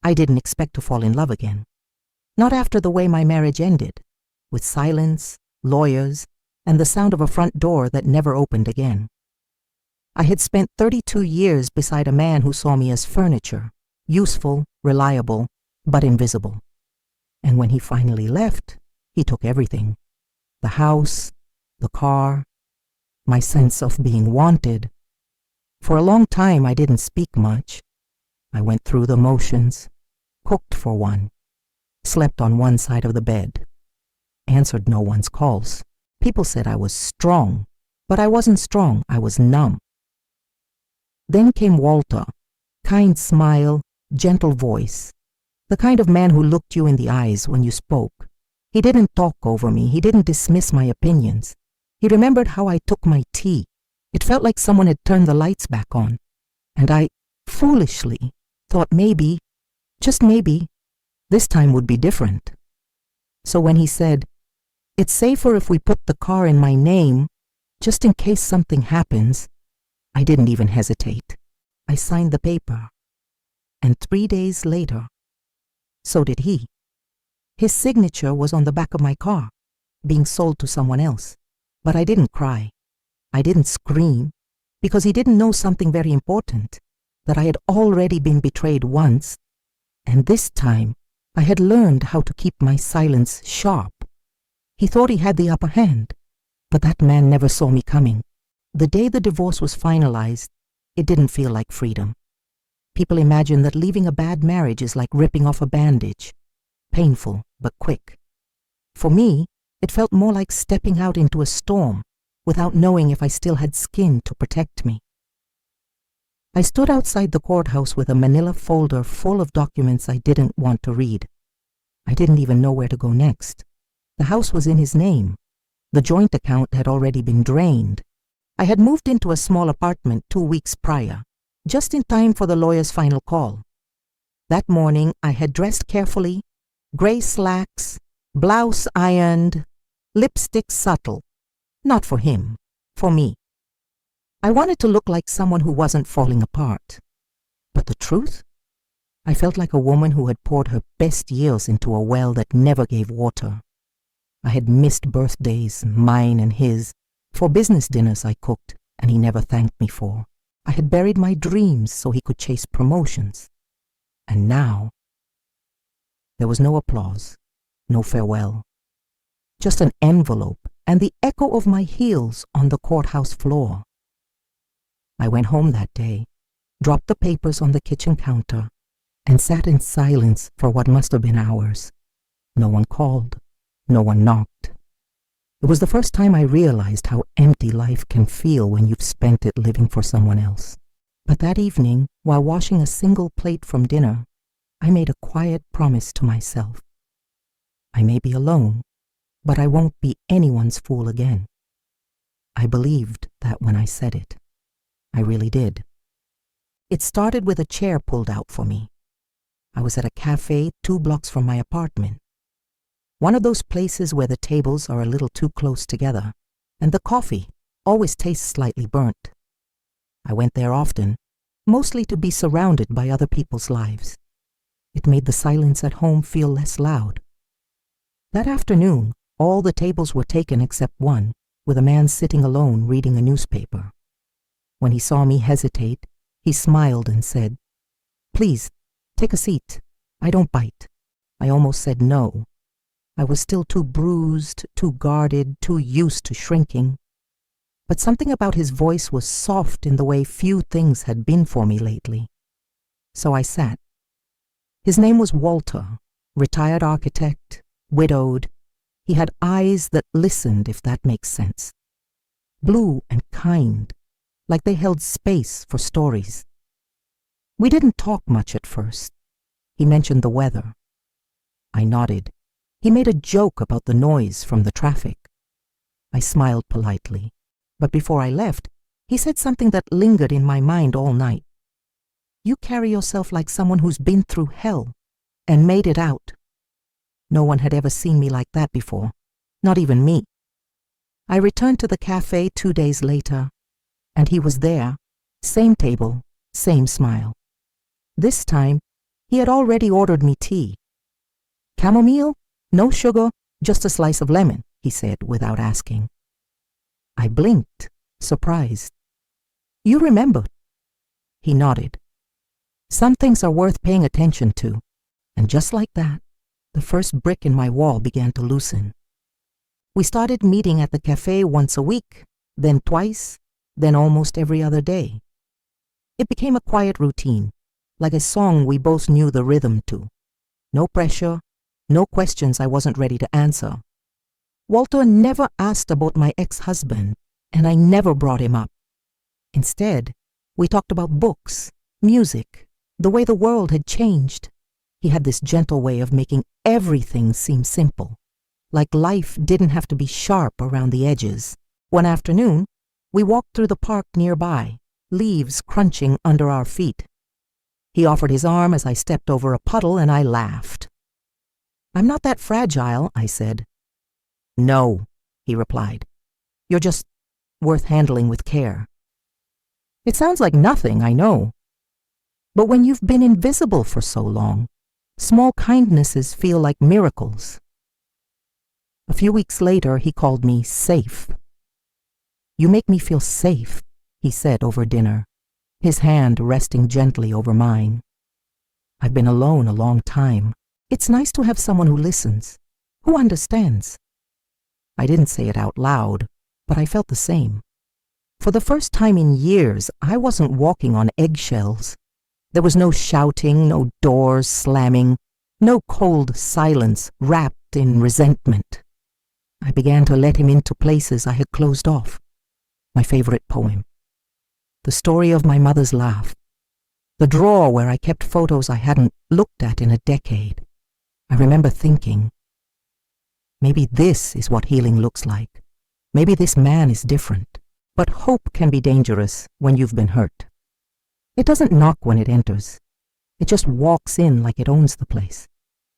I didn't expect to fall in love again. Not after the way my marriage ended, with silence, lawyers, and the sound of a front door that never opened again. I had spent 32 years beside a man who saw me as furniture, useful, reliable, but invisible. And when he finally left, he took everything. The house, the car, my sense of being wanted. For a long time, I didn't speak much. I went through the motions, cooked for one, slept on one side of the bed, answered no one's calls. People said I was strong, but I wasn't strong, I was numb. Then came Walter, kind smile, gentle voice, the kind of man who looked you in the eyes when you spoke. He didn't talk over me, he didn't dismiss my opinions. He remembered how I took my tea. It felt like someone had turned the lights back on, and I, foolishly, thought maybe, just maybe, this time would be different. So when he said, "It's safer if we put the car in my name, just in case something happens," I didn't even hesitate. I signed the paper, and 3 days later, so did he. His signature was on the back of my car, being sold to someone else. But I didn't cry. I didn't scream, because he didn't know something very important, that I had already been betrayed once, and this time I had learned how to keep my silence sharp. He thought he had the upper hand, but that man never saw me coming. The day the divorce was finalized, it didn't feel like freedom. People imagine that leaving a bad marriage is like ripping off a bandage, painful but quick. For me, it felt more like stepping out into a storm without knowing if I still had skin to protect me. I stood outside the courthouse with a manila folder full of documents I didn't want to read. I didn't even know where to go next. The house was in his name. The joint account had already been drained. I had moved into a small apartment 2 weeks prior, just in time for the lawyer's final call. That morning, I had dressed carefully, gray slacks, blouse ironed, lipstick subtle. Not for him, for me. I wanted to look like someone who wasn't falling apart. But the truth? I felt like a woman who had poured her best years into a well that never gave water. I had missed birthdays, mine and his, for business dinners I cooked and he never thanked me for. I had buried my dreams so he could chase promotions. And now, there was no applause, no farewell. Just an envelope and the echo of my heels on the courthouse floor. I went home that day, dropped the papers on the kitchen counter, and sat in silence for what must have been hours. No one called, no one knocked. It was the first time I realized how empty life can feel when you've spent it living for someone else. But that evening, while washing a single plate from dinner, I made a quiet promise to myself. I may be alone, but I won't be anyone's fool again. I believed that when I said it. I really did. It started with a chair pulled out for me. I was at a cafe 2 blocks from my apartment. One of those places where the tables are a little too close together, and the coffee always tastes slightly burnt. I went there often, mostly to be surrounded by other people's lives. It made the silence at home feel less loud. That afternoon, all the tables were taken except one, with a man sitting alone reading a newspaper. When he saw me hesitate, he smiled and said, "Please, take a seat. I don't bite." I almost said no. I was still too bruised, too guarded, too used to shrinking. But something about his voice was soft in the way few things had been for me lately. So I sat. His name was Walter, retired architect, widowed. He had eyes that listened, if that makes sense. Blue and kind, like they held space for stories. We didn't talk much at first. He mentioned the weather. I nodded. He made a joke about the noise from the traffic. I smiled politely, but before I left, he said something that lingered in my mind all night. "You carry yourself like someone who's been through hell and made it out." No one had ever seen me like that before, not even me. I returned to the cafe 2 days later, and he was there, same table, same smile. This time, He had already ordered me tea. "Chamomile? No sugar, just a slice of lemon," he said without asking. I blinked, surprised. "You remembered." He nodded. "Some things are worth paying attention to." And just like that, the first brick in my wall began to loosen. We started meeting at the cafe once a week, then twice, then almost every other day. It became a quiet routine, like a song we both knew the rhythm to. No pressure, no questions I wasn't ready to answer. Walter never asked about my ex-husband, and I never brought him up. Instead, we talked about books, music, the way the world had changed. He had this gentle way of making everything seem simple, like life didn't have to be sharp around the edges. One afternoon, we walked through the park nearby, leaves crunching under our feet. He offered his arm as I stepped over a puddle, and I laughed. "I'm not that fragile," I said. "No," he replied. "You're just worth handling with care." It sounds like nothing, I know. But when you've been invisible for so long, small kindnesses feel like miracles. A few weeks later, he called me safe. "You make me feel safe," he said over dinner, his hand resting gently over mine. "I've been alone a long time. It's nice to have someone who listens, who understands." I didn't say it out loud, but I felt the same. For the first time in years, I wasn't walking on eggshells. There was no shouting, no doors slamming, no cold silence wrapped in resentment. I began to let him into places I had closed off. My favorite poem, the story of my mother's laugh, the drawer where I kept photos I hadn't looked at in a decade. I remember thinking, maybe this is what healing looks like. Maybe this man is different. But hope can be dangerous when you've been hurt. It doesn't knock when it enters. It just walks in like it owns the place.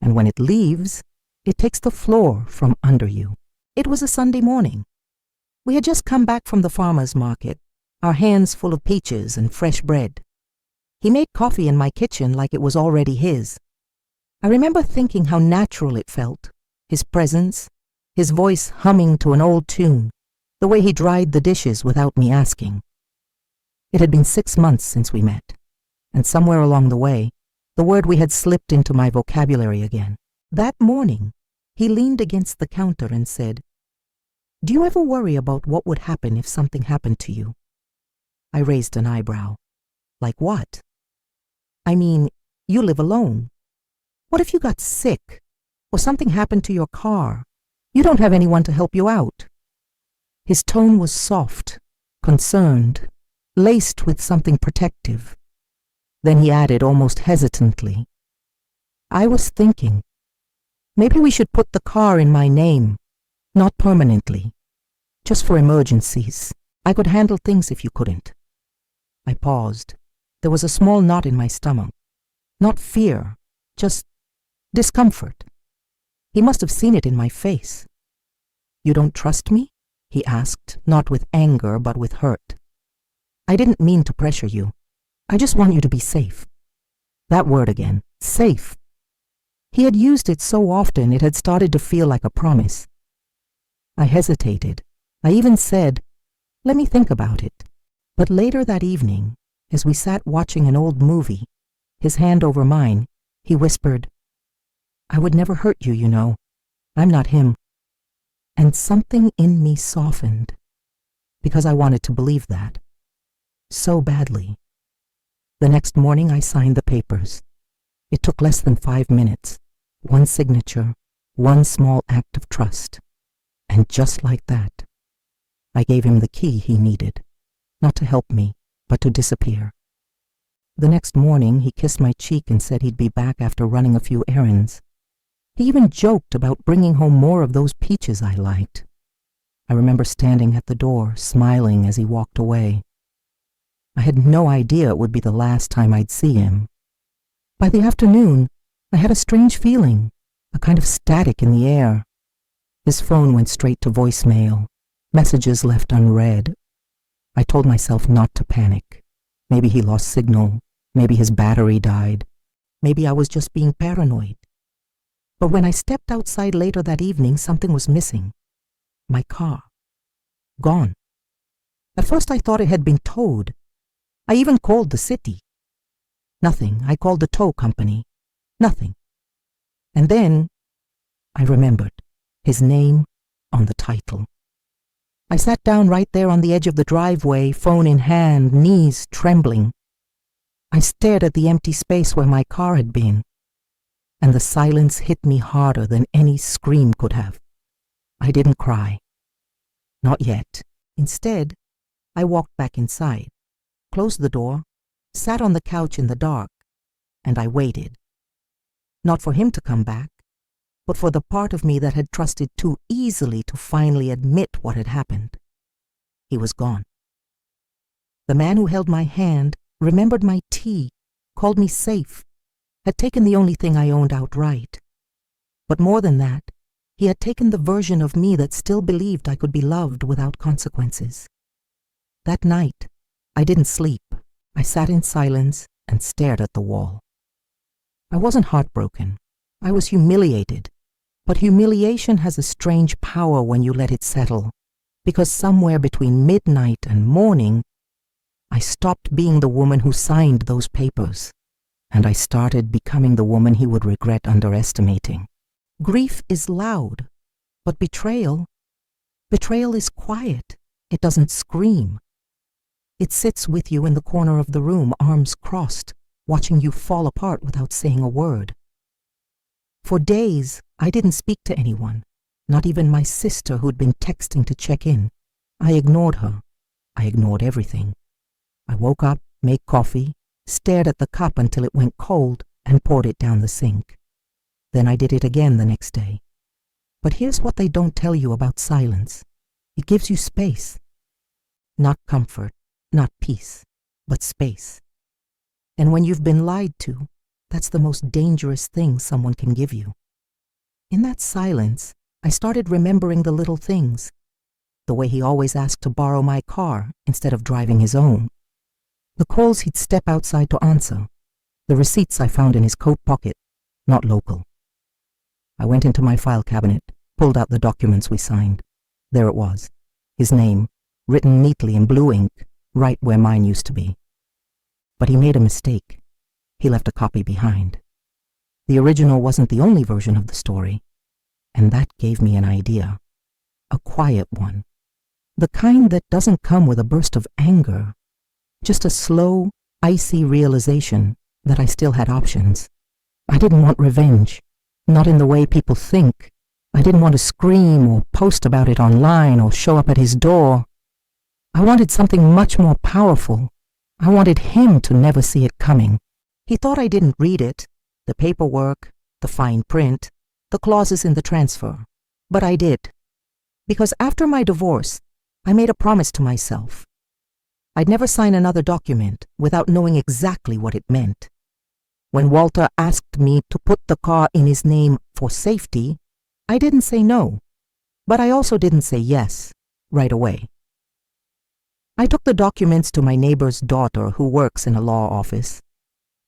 And when it leaves, it takes the floor from under you. It was a Sunday morning. We had just come back from the farmer's market, our hands full of peaches and fresh bread. He made coffee in my kitchen like it was already his. I remember thinking how natural it felt, his presence, his voice humming to an old tune, the way he dried the dishes without me asking. It had been 6 months since we met, and somewhere along the way, the word we had slipped into my vocabulary again. That morning, he leaned against the counter and said, "Do you ever worry about what would happen if something happened to you?" I raised an eyebrow. "Like what?" "I mean, you live alone. What if you got sick, or something happened to your car? You don't have anyone to help you out." His tone was soft, concerned, laced with something protective. Then he added almost hesitantly, "I was thinking, maybe we should put the car in my name, not permanently, just for emergencies. I could handle things if you couldn't." I paused. There was a small knot in my stomach. Not fear, just discomfort. He must have seen it in my face. "You don't trust me?" he asked, not with anger, but with hurt. "I didn't mean to pressure you. I just want you to be safe." That word again, safe. He had used it so often it had started to feel like a promise. I hesitated. I even said, "Let me think about it." But later that evening, as we sat watching an old movie, his hand over mine, he whispered, "I would never hurt you, you know. I'm not him." And something in me softened, because I wanted to believe that. So badly. The next morning I signed the papers. It took less than 5 minutes. One signature, one small act of trust. And just like that, I gave him the key he needed, not to help me, but to disappear. The next morning he kissed my cheek and said he'd be back after running a few errands. He even joked about bringing home more of those peaches I liked. I remember standing at the door, smiling as he walked away. I had no idea it would be the last time I'd see him. By the afternoon, I had a strange feeling, a kind of static in the air. His phone went straight to voicemail, messages left unread. I told myself not to panic. Maybe he lost signal, maybe his battery died. Maybe I was just being paranoid. But when I stepped outside later that evening, something was missing. My car. Gone. At first I thought it had been towed. I even called the city. Nothing. I called the tow company. Nothing. And then I remembered his name on the title. I sat down right there on the edge of the driveway, phone in hand, knees trembling. I stared at the empty space where my car had been, and the silence hit me harder than any scream could have. I didn't cry. Not yet. Instead, I walked back inside, closed the door, sat on the couch in the dark, and I waited. Not for him to come back, but for the part of me that had trusted too easily to finally admit what had happened. He was gone. The man who held my hand remembered my tea, called me safe, had taken the only thing I owned outright. But more than that, he had taken the version of me that still believed I could be loved without consequences. That night, I didn't sleep. I sat in silence and stared at the wall. I wasn't heartbroken. I was humiliated. But humiliation has a strange power when you let it settle, because somewhere between midnight and morning, I stopped being the woman who signed those papers, and I started becoming the woman he would regret underestimating. Grief is loud, but betrayal is quiet. It doesn't scream. It sits with you in the corner of the room, arms crossed, watching you fall apart without saying a word. For days, I didn't speak to anyone, not even my sister who'd been texting to check in. I ignored her. I ignored everything. I woke up, made coffee, stared at the cup until it went cold, and poured it down the sink. Then I did it again the next day. But here's what they don't tell you about silence. It gives you space. Not comfort, not peace, but space. And when you've been lied to, that's the most dangerous thing someone can give you. In that silence, I started remembering the little things. The way he always asked to borrow my car instead of driving his own. The calls he'd step outside to answer. The receipts I found in his coat pocket, not local. I went into my file cabinet, pulled out the documents we signed. There it was, his name, written neatly in blue ink, right where mine used to be. But he made a mistake. He left a copy behind. The original wasn't the only version of the story, and that gave me an idea. A quiet one. The kind that doesn't come with a burst of anger. Just a slow, icy realization that I still had options. I didn't want revenge, not in the way people think. I didn't want to scream or post about it online or show up at his door. I wanted something much more powerful. I wanted him to never see it coming. He thought I didn't read it, the paperwork, the fine print, the clauses in the transfer. But I did. Because after my divorce, I made a promise to myself. I'd never sign another document without knowing exactly what it meant. When Walter asked me to put the car in his name for safety, I didn't say no, but I also didn't say yes right away. I took the documents to my neighbor's daughter who works in a law office,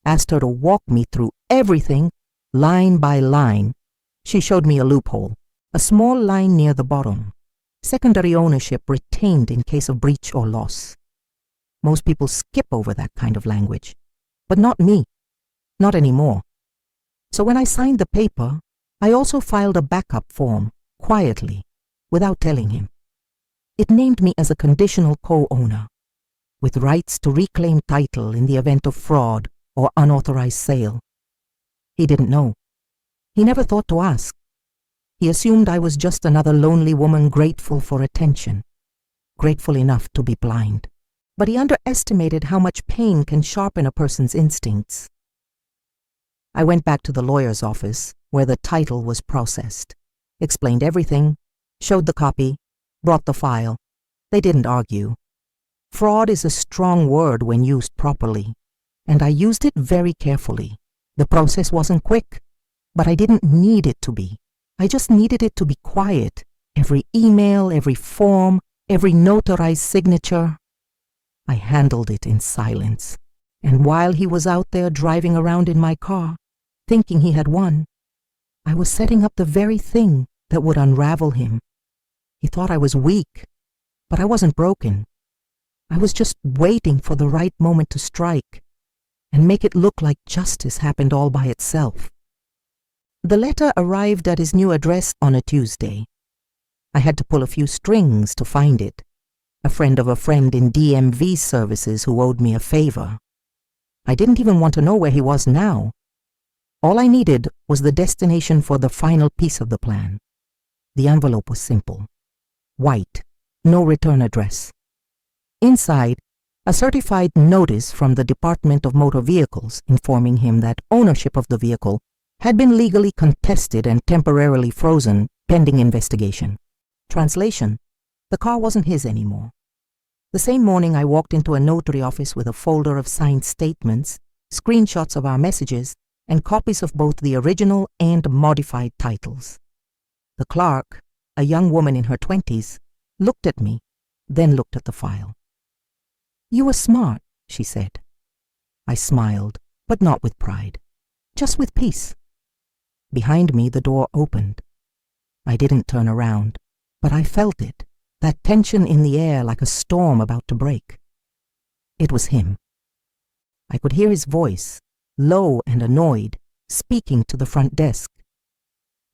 asked her to walk me through everything, line by line. She showed me a loophole, a small line near the bottom. Secondary ownership retained in case of breach or loss. Most people skip over that kind of language, but not me, not anymore. So when I signed the paper, I also filed a backup form, quietly, without telling him. It named me as a conditional co-owner, with rights to reclaim title in the event of fraud or unauthorized sale. He didn't know. He never thought to ask. He assumed I was just another lonely woman grateful for attention, grateful enough to be blind. But he underestimated how much pain can sharpen a person's instincts. I went back to the lawyer's office, where the title was processed, explained everything, showed the copy, brought the file. They didn't argue. Fraud is a strong word when used properly, and I used it very carefully. The process wasn't quick, but I didn't need it to be. I just needed it to be quiet. Every email, every form, every notarized signature. I handled it in silence, and while he was out there driving around in my car, thinking he had won. I was setting up the very thing that would unravel him. He thought I was weak, but I wasn't broken. I was just waiting for the right moment to strike and make it look like justice happened all by itself. The letter arrived at his new address on a Tuesday. I had to pull a few strings to find it. A friend of a friend in DMV services who owed me a favor. I didn't even want to know where he was now. All I needed was the destination for the final piece of the plan. The envelope was simple. White, no return address. Inside, a certified notice from the Department of Motor Vehicles informing him that ownership of the vehicle had been legally contested and temporarily frozen pending investigation. Translation: the car wasn't his anymore. The same morning I walked into a notary office with a folder of signed statements, screenshots of our messages, and copies of both the original and modified titles. The clerk, a young woman in her 20s, looked at me, then looked at the file. "You were smart," she said. I smiled, but not with pride, just with peace. Behind me, the door opened. I didn't turn around, but I felt it, that tension in the air like a storm about to break. It was him. I could hear his voice, low and annoyed, speaking to the front desk.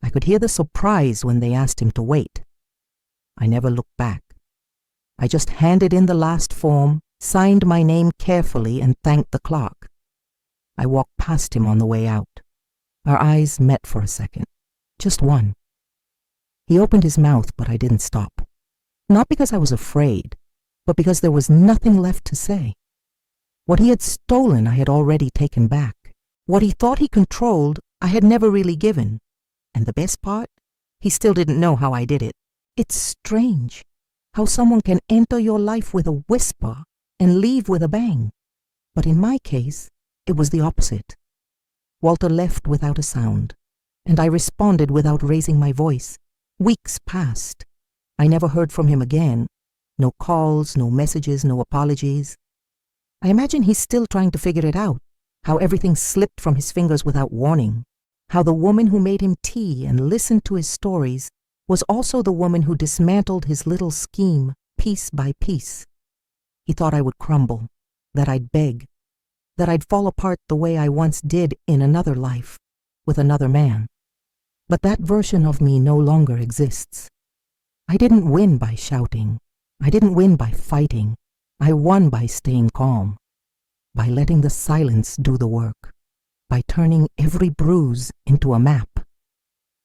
I could hear the surprise when they asked him to wait. I never looked back. I just handed in the last form, signed my name carefully, and thanked the clerk. I walked past him on the way out. Our eyes met for a second, just one. He opened his mouth, but I didn't stop. Not because I was afraid, but because there was nothing left to say. What he had stolen I had already taken back. What he thought he controlled I had never really given. And the best part? He still didn't know how I did it. It's strange how someone can enter your life with a whisper and leave with a bang. But in my case, it was the opposite. Walter left without a sound, and I responded without raising my voice. Weeks passed. I never heard from him again. No calls, no messages, no apologies. I imagine he's still trying to figure it out, how everything slipped from his fingers without warning, how the woman who made him tea and listened to his stories was also the woman who dismantled his little scheme piece by piece. He thought I would crumble, that I'd beg, that I'd fall apart the way I once did in another life, with another man. But that version of me no longer exists. I didn't win by shouting. I didn't win by fighting. I won by staying calm, by letting the silence do the work, by turning every bruise into a map,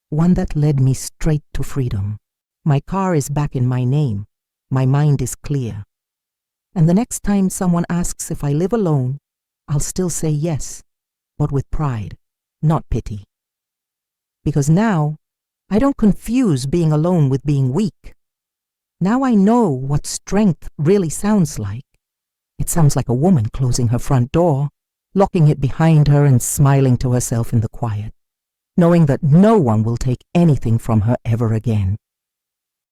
one that led me straight to freedom. My car is back in my name. My mind is clear. And the next time someone asks if I live alone, I'll still say yes, but with pride, not pity. Because now, I don't confuse being alone with being weak. Now I know what strength really sounds like. It sounds like a woman closing her front door, locking it behind her and smiling to herself in the quiet, knowing that no one will take anything from her ever again.